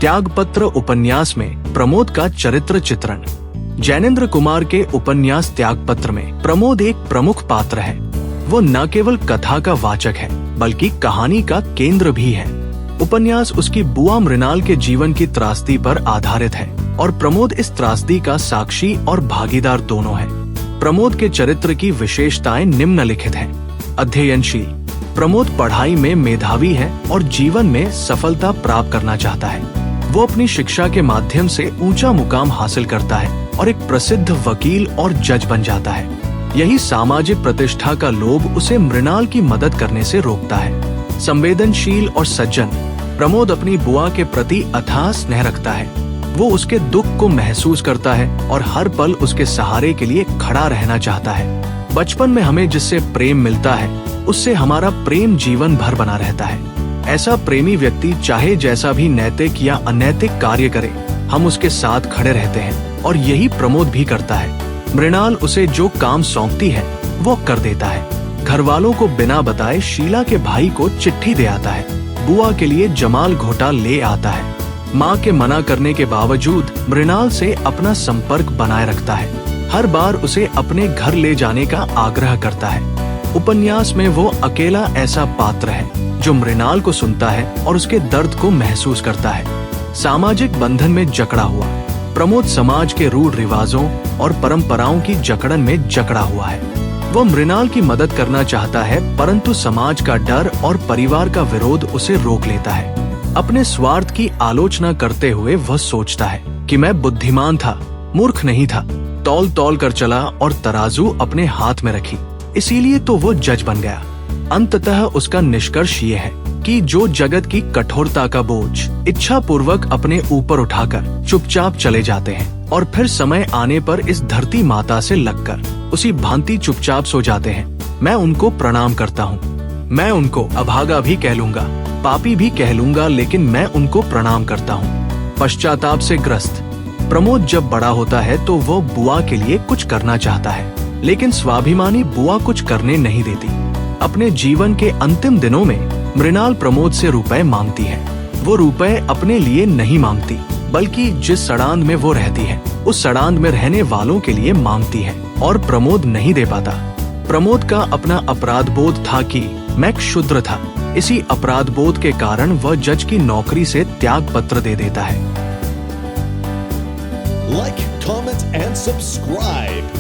त्यागपत्र उपन्यास में प्रमोद का चरित्र चित्रण। जैनेन्द्र कुमार के उपन्यास त्यागपत्र में प्रमोद एक प्रमुख पात्र है। वो न केवल कथा का वाचक है बल्कि कहानी का केंद्र भी है। उपन्यास उसकी बुआ मृणाल के जीवन की त्रासदी पर आधारित है और प्रमोद इस त्रासदी का साक्षी और भागीदार दोनों है। प्रमोद के चरित्र की विशेषताएं निम्नलिखित हैं। अध्ययनशील। प्रमोद पढ़ाई में मेधावी है और जीवन में सफलता प्राप्त करना चाहता है। वो अपनी शिक्षा के माध्यम से ऊंचा मुकाम हासिल करता है और एक प्रसिद्ध वकील और जज बन जाता है। यही सामाजिक प्रतिष्ठा का लोभ उसे मृणाल की मदद करने से रोकता है। संवेदनशील और सज्जन। प्रमोद अपनी बुआ के प्रति अथाह स्नेह रखता है। वो उसके दुख को महसूस करता है और हर पल उसके सहारे के लिए खड़ा रहना चाहता है। बचपन में हमें जिससे प्रेम मिलता है उससे हमारा प्रेम जीवन भर बना रहता है। ऐसा प्रेमी व्यक्ति चाहे जैसा भी नैतिक या अनैतिक कार्य करे, हम उसके साथ खड़े रहते हैं और यही प्रमोद भी करता है। मृणाल उसे जो काम सौंपती है वो कर देता है। घर वालों को बिना बताए शीला के भाई को चिट्ठी दे आता है। बुआ के लिए जमाल घोटा ले आता है। माँ के मना करने के बावजूद मृणाल से अपना संपर्क बनाए रखता है। हर बार उसे अपने घर ले जाने का आग्रह करता है। उपन्यास में वो अकेला ऐसा पात्र है जो मृणाल को सुनता है और उसके दर्द को महसूस करता है। सामाजिक बंधन में जकड़ा हुआ। प्रमोद समाज के रूढ़ रिवाजों और परंपराओं की जकड़न में जकड़ा हुआ है। वो मृणाल की मदद करना चाहता है परंतु समाज का डर और परिवार का विरोध उसे रोक लेता है। अपने स्वार्थ की आलोचना करते हुए वह सोचता है कि मैं बुद्धिमान था, मूर्ख नहीं था। तौल तौल कर चला और तराजू अपने हाथ में रखी, इसीलिए तो वो जज बन गया। अंततः उसका निष्कर्ष ये है कि जो जगत की कठोरता का बोझ इच्छा पूर्वक अपने ऊपर उठाकर चुपचाप चले जाते हैं और फिर समय आने पर इस धरती माता से लगकर उसी भांति चुपचाप सो जाते हैं, मैं उनको प्रणाम करता हूँ। मैं उनको अभागा भी कह लूंगा, पापी भी कह लूंगा, लेकिन मैं उनको प्रणाम करता हूँ। पश्चाताप से ग्रस्त। प्रमोद जब बड़ा होता है तो वो बुआ के लिए कुछ करना चाहता है, लेकिन स्वाभिमानी बुआ कुछ करने नहीं देती। अपने जीवन के अंतिम दिनों में मृणाल प्रमोद से रुपए मांगती है। वो रुपए अपने लिए नहीं मांगती बल्कि जिस सड़ांध में वो रहती है उस सड़ांध में रहने वालों के लिए मांगती है और प्रमोद नहीं दे पाता। प्रमोद का अपना अपराध बोध था कि मैं क्षुद्र था। इसी अपराध बोध के कारण वह जज की नौकरी से त्याग पत्र दे देता है। Like, comment and subscribe.